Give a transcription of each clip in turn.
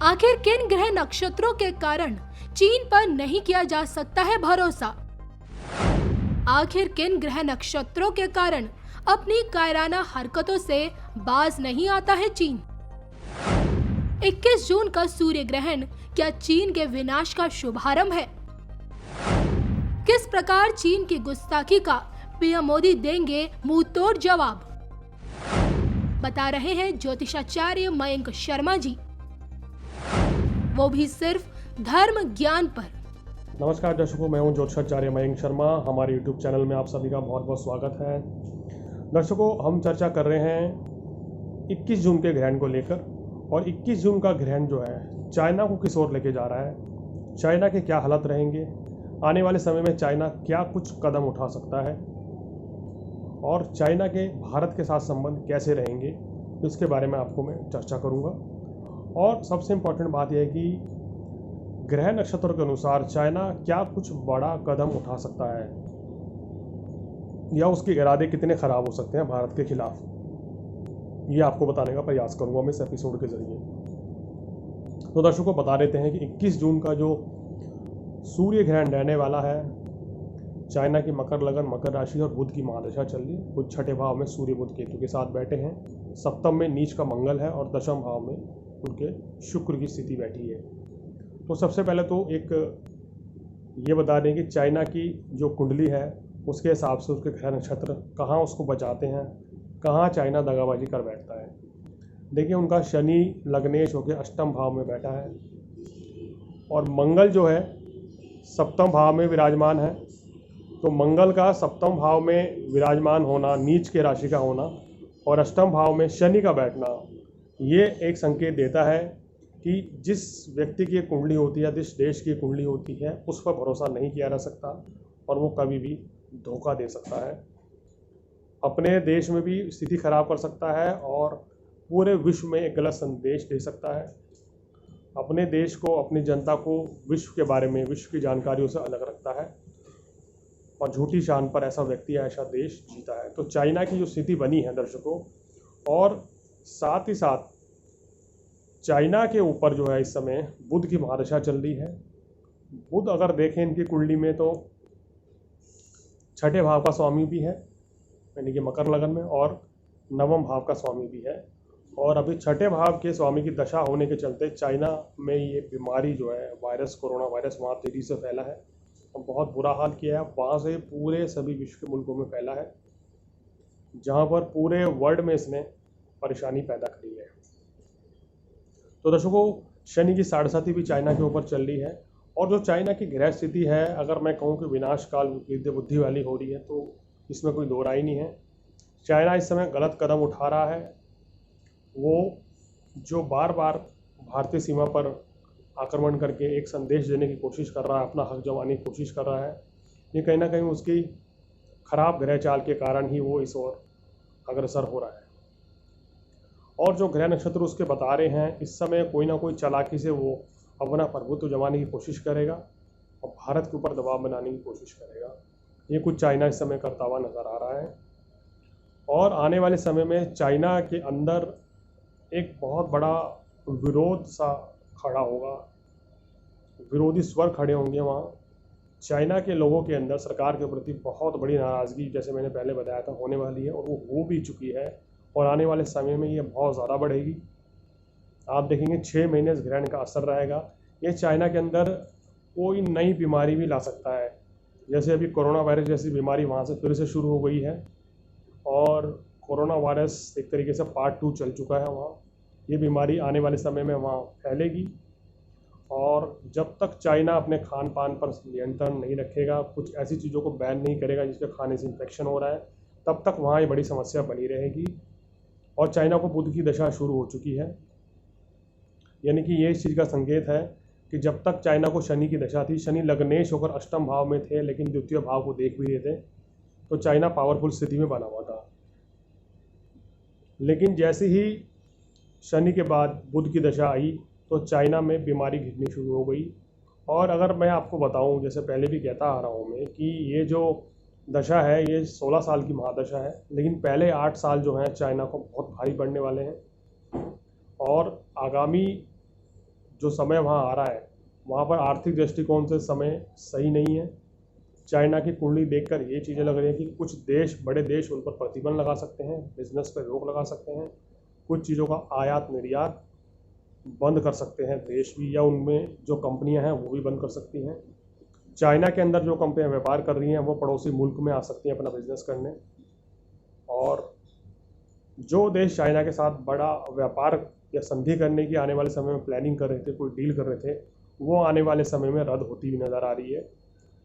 आखिर किन ग्रह नक्षत्रों के कारण चीन पर नहीं किया जा सकता है भरोसा? आखिर किन ग्रह नक्षत्रों के कारण अपनी कायराना हरकतों से बाज नहीं आता है चीन? 21 जून का सूर्य ग्रहण क्या चीन के विनाश का शुभारंभ है? किस प्रकार चीन की गुस्ताखी का पीएम मोदी देंगे मुंह तोड़ जवाब? बता रहे हैं ज्योतिषाचार्य मयंक शर्मा जी, वो भी सिर्फ धर्म ज्ञान पर। नमस्कार दर्शकों, मैं हूं ज्योतिषाचार्य मयंक शर्मा। हमारे YouTube चैनल में आप सभी का बहुत बहुत स्वागत है। दर्शकों, हम चर्चा कर रहे हैं 21 जून के ग्रहण को लेकर। और 21 जून का ग्रहण जो है चाइना को किस ओर लेके जा रहा है, चाइना के क्या हालत रहेंगे, आने वाले समय में चाइना क्या कुछ कदम उठा सकता है और चाइना के भारत के साथ संबंध कैसे रहेंगे, इसके बारे में आपको मैं चर्चा करूंगा। और सबसे इम्पोर्टेंट बात यह है कि ग्रह नक्षत्रों के अनुसार चाइना क्या कुछ बड़ा कदम उठा सकता है या उसके इरादे कितने खराब हो सकते हैं भारत के खिलाफ, ये आपको बताने का प्रयास करूंगा मैं इस एपिसोड के जरिए। तो दर्शकों, बता देते हैं कि 21 जून का जो सूर्य ग्रहण रहने वाला है, चाइना की मकर लगन मकर राशि और बुध की महादशा चल रही है। बुध छठे भाव में सूर्य बुध केतु के साथ बैठे हैं, सप्तम में नीच का मंगल है और दशम भाव में उनके शुक्र की स्थिति बैठी है। तो सबसे पहले तो एक ये बता दें कि चाइना की जो कुंडली है उसके हिसाब से उसके ग्रह नक्षत्र कहाँ उसको बचाते हैं, कहाँ चाइना दगाबाजी कर बैठता है। देखिए, उनका शनि लग्नेश होकर अष्टम भाव में बैठा है और मंगल जो है सप्तम भाव में विराजमान है। तो मंगल का सप्तम भाव में विराजमान होना, नीच के राशि का होना और अष्टम भाव में शनि का बैठना, ये एक संकेत देता है कि जिस व्यक्ति की कुंडली होती है, जिस देश की कुंडली होती है, उस पर भरोसा नहीं किया जा सकता और वो कभी भी धोखा दे सकता है। अपने देश में भी स्थिति खराब कर सकता है और पूरे विश्व में एक गलत संदेश दे सकता है। अपने देश को, अपनी जनता को विश्व के बारे में, विश्व की जानकारियों से अलग रखता है और झूठी शान पर ऐसा व्यक्ति, ऐसा देश जीता है। तो चाइना की जो स्थिति बनी है दर्शकों, और साथ ही साथ चाइना के ऊपर जो है इस समय बुध की महादशा चल रही है। बुध अगर देखें इनकी कुंडली में तो छठे भाव का स्वामी भी है, यानी कि मकर लगन में, और नवम भाव का स्वामी भी है। और अभी छठे भाव के स्वामी की दशा होने के चलते चाइना में ये बीमारी जो है वायरस, कोरोना वायरस वहाँ तेजी से फैला है और बहुत बुरा हाल किया है। वहाँ से पूरे सभी विश्व के मुल्कों में फैला है, जहाँ पर पूरे वर्ल्ड में इसने परेशानी पैदा करी है। तो दर्शकों, शनि की साढ़ेसाती भी चाइना के ऊपर चल रही है और जो चाइना की ग्रह स्थिति है, अगर मैं कहूँ कि विनाश काल विद्या बुद्धि वाली हो रही है, तो इसमें कोई दो राय नहीं है। चाइना इस समय गलत कदम उठा रहा है। वो जो बार बार भारतीय सीमा पर आक्रमण करके एक संदेश देने की कोशिश कर रहा है, अपना हक जमाने की कोशिश कर रहा है, ये कहीं ना कहीं उसकी खराब ग्रह चाल के कारण ही वो इस ओर अग्रसर हो रहा है। और जो ग्रह नक्षत्र उसके बता रहे हैं, इस समय कोई ना कोई चालाकी से वो अपना प्रभुत्व जमाने की कोशिश करेगा और भारत के ऊपर दबाव बनाने की कोशिश करेगा। ये कुछ चाइना इस समय करता हुआ नजर आ रहा है। और आने वाले समय में चाइना के अंदर एक बहुत बड़ा विरोध सा खड़ा होगा, विरोधी स्वर खड़े होंगे वहाँ। चाइना के लोगों के अंदर सरकार के प्रति बहुत बड़ी नाराज़गी, जैसे मैंने पहले बताया था, होने वाली है और वो हो भी चुकी है और आने वाले समय में ये बहुत ज़्यादा बढ़ेगी। आप देखेंगे 6 महीने इस ग्रहण का असर रहेगा। ये चाइना के अंदर कोई नई बीमारी भी ला सकता है, जैसे अभी कोरोना वायरस जैसी बीमारी वहाँ से फिर से शुरू हो गई है और कोरोना वायरस एक तरीके से पार्ट 2 चल चुका है वहाँ। ये बीमारी आने वाले समय में वहाँ फैलेगी और जब तक चाइना अपने खान पान पर नियंत्रण नहीं रखेगा, कुछ ऐसी चीज़ों को बैन नहीं करेगा जिसके खाने से इन्फेक्शन हो रहा है, तब तक वहाँ ये बड़ी समस्या बनी रहेगी। और चाइना को बुध की दशा शुरू हो चुकी है, यानी कि ये इस चीज़ का संकेत है कि जब तक चाइना को शनि की दशा थी, शनि लग्नेश होकर अष्टम भाव में थे लेकिन द्वितीय भाव को देख भी रहे थे, तो चाइना पावरफुल स्थिति में बना हुआ था। लेकिन जैसे ही शनि के बाद बुध की दशा आई तो चाइना में बीमारी घिरनी शुरू हो गई। और अगर मैं आपको बताऊं, जैसे पहले भी कहता आ रहा हूं मैं, कि ये जो दशा है ये 16 साल की महादशा है, लेकिन पहले 8 साल जो हैं चाइना को बहुत भारी पड़ने वाले हैं। और आगामी जो समय वहाँ आ रहा है वहाँ पर आर्थिक दृष्टिकोण से समय सही नहीं है। चाइना की कुंडली देखकर ये चीज़ें लग रही हैं कि कुछ देश, बड़े देश उन पर प्रतिबंध लगा सकते हैं, बिजनेस पर रोक लगा सकते हैं, कुछ चीज़ों का आयात निर्यात बंद कर सकते हैं देश भी, या उनमें जो कंपनियां हैं वो भी बंद कर सकती हैं। चाइना के अंदर जो कंपनियां व्यापार कर रही हैं वो पड़ोसी मुल्क में आ सकती हैं अपना बिजनेस करने, और जो देश चाइना के साथ बड़ा व्यापार या संधि करने की आने वाले समय में प्लानिंग कर रहे थे, कोई डील कर रहे थे, वो आने वाले समय में रद्द होती हुई नज़र आ रही है।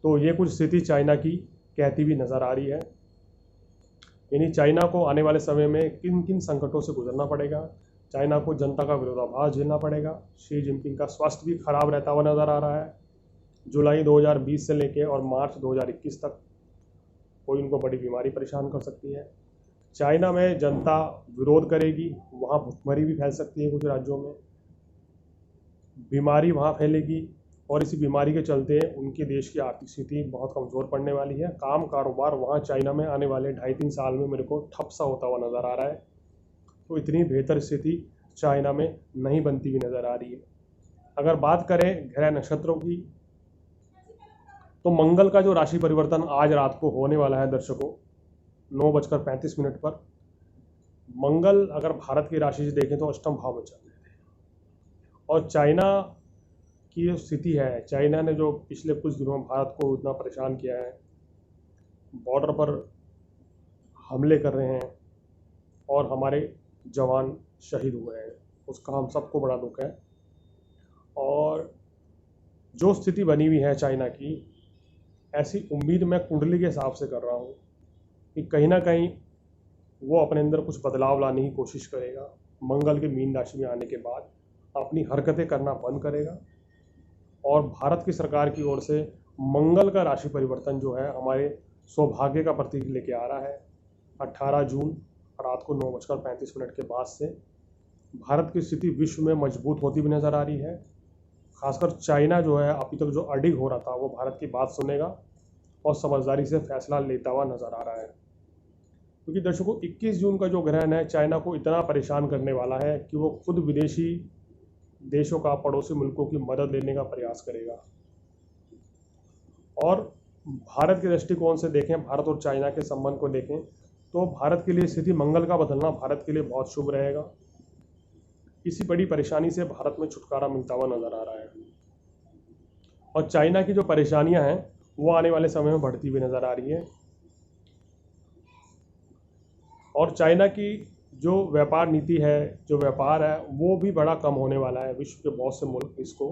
तो ये कुछ स्थिति चाइना की कहती हुई नज़र आ रही है। यानी चाइना को आने वाले समय में किन किन संकटों से गुजरना पड़ेगा। चाइना को जनता का विरोधाभास झेलना पड़ेगा। शी जिनपिंग का स्वास्थ्य भी खराब रहता हुआ नज़र आ रहा है। जुलाई 2020 से लेके और मार्च 2021 तक कोई उनको बड़ी बीमारी परेशान कर सकती है। चाइना में जनता विरोध करेगी, वहाँ भुखमरी भी फैल सकती है, कुछ राज्यों में बीमारी वहाँ फैलेगी, और इसी बीमारी के चलते उनके देश की आर्थिक स्थिति बहुत कमज़ोर पड़ने वाली है। काम कारोबार वहाँ चाइना में आने वाले 2.5-3 साल में मेरे को ठप सा होता हुआ नज़र आ रहा है। तो इतनी बेहतर स्थिति चाइना में नहीं बनती हुई नज़र आ रही है। अगर बात करें ग्रह नक्षत्रों की, तो मंगल का जो राशि परिवर्तन आज रात को होने वाला है दर्शकों 9:35 पर, मंगल अगर भारत की राशि से देखें तो अष्टम भाव में चल रहे थे, और चाइना की जो स्थिति है, चाइना ने जो पिछले कुछ दिनों में भारत को इतना परेशान किया है, बॉर्डर पर हमले कर रहे हैं और हमारे जवान शहीद हुए हैं, उसका हम सबको बड़ा दुख है। और जो स्थिति बनी हुई है चाइना की, ऐसी उम्मीद मैं कुंडली के हिसाब से कर रहा हूँ कि कहीं ना कहीं वो अपने अंदर कुछ बदलाव लाने की कोशिश करेगा। मंगल के मीन राशि में आने के बाद अपनी हरकतें करना बंद करेगा, और भारत की सरकार की ओर से मंगल का राशि परिवर्तन जो है हमारे सौभाग्य का प्रतीक लेके आ रहा है। 18 जून रात को 9:35 के बाद से भारत की स्थिति विश्व में मजबूत होती भी नज़र आ रही है। खासकर चाइना जो है अभी तक जो अडिग हो रहा था, वो भारत की बात सुनेगा और समझदारी से फैसला लेता हुआ नज़र आ रहा है। क्योंकि दर्शकों 21 जून का जो ग्रहण है चाइना को इतना परेशान करने वाला है कि वो खुद विदेशी देशों का, पड़ोसी मुल्कों की मदद लेने का प्रयास करेगा। और भारत के दृष्टिकोण से देखें, भारत और चाइना के संबंध को देखें, तो भारत के लिए स्थिति मंगल का बदलना भारत के लिए बहुत शुभ रहेगा। किसी बड़ी परेशानी से भारत में छुटकारा मिलता हुआ नजर आ रहा है, और चाइना की जो परेशानियां हैं वो आने वाले समय में बढ़ती हुई नजर आ रही है। और चाइना की जो व्यापार नीति है, जो व्यापार है, वो भी बड़ा कम होने वाला है। विश्व के बहुत से मुल्क इसको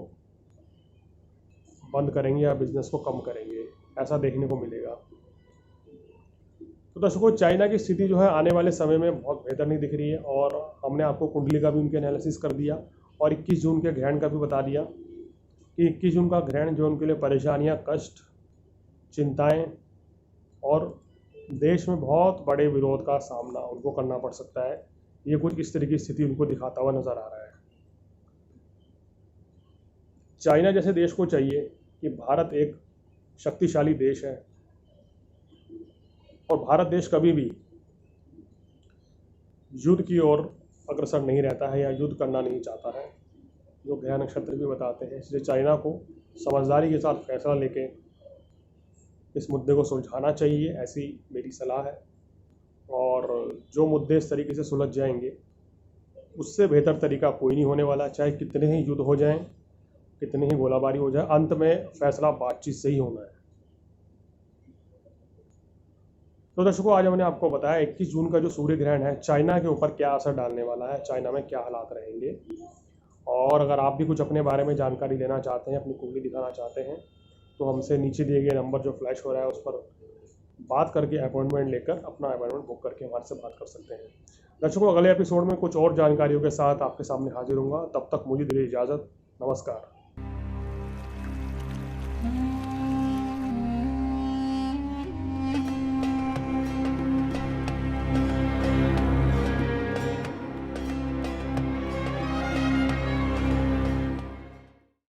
बंद करेंगे या बिजनेस को कम करेंगे, ऐसा देखने को मिलेगा। तो दर्शकों, चाइना की स्थिति जो है आने वाले समय में बहुत बेहतर नहीं दिख रही है, और हमने आपको कुंडली का भी उनके एनालिसिस कर दिया, और 21 जून के ग्रहण का भी बता दिया कि 21 जून का ग्रहण जो उनके लिए परेशानियां, कष्ट, चिंताएं और देश में बहुत बड़े विरोध का सामना उनको करना पड़ सकता है, ये कुछ इस तरह की स्थिति उनको दिखाता हुआ नजर आ रहा है। चाइना जैसे देश को चाहिए कि भारत एक शक्तिशाली देश है, और भारत देश कभी भी युद्ध की ओर अग्रसर नहीं रहता है या युद्ध करना नहीं चाहता है, जो ग्रह नक्षत्र भी बताते हैं। इसलिए चाइना को समझदारी के साथ फैसला लेके इस मुद्दे को सुलझाना चाहिए, ऐसी मेरी सलाह है। और जो मुद्दे इस तरीके से सुलझ जाएंगे, उससे बेहतर तरीका कोई नहीं होने वाला। चाहे कितने ही युद्ध हो जाएं, कितनी ही गोलाबारी हो जाए, अंत में फैसला बातचीत से ही होना है। तो दर्शकों, आज हमने आपको बताया 21 जून का जो सूर्य ग्रहण है चाइना के ऊपर क्या असर डालने वाला है, चाइना में क्या हालात रहेंगे। और अगर आप भी कुछ अपने बारे में जानकारी लेना चाहते हैं, अपनी कुंडली दिखाना चाहते हैं, तो हमसे नीचे दिए गए नंबर जो फ्लैश हो रहा है उस पर बात करके अपॉइंटमेंट लेकर अपना अपॉइंटमेंट बुक करके हमारे से बात कर सकते हैं। दर्शकों, अगले एपिसोड में कुछ और जानकारियों के साथ आपके सामने हाजिर होऊंगा। तब तक मुझे दीजिए इजाज़त। नमस्कार।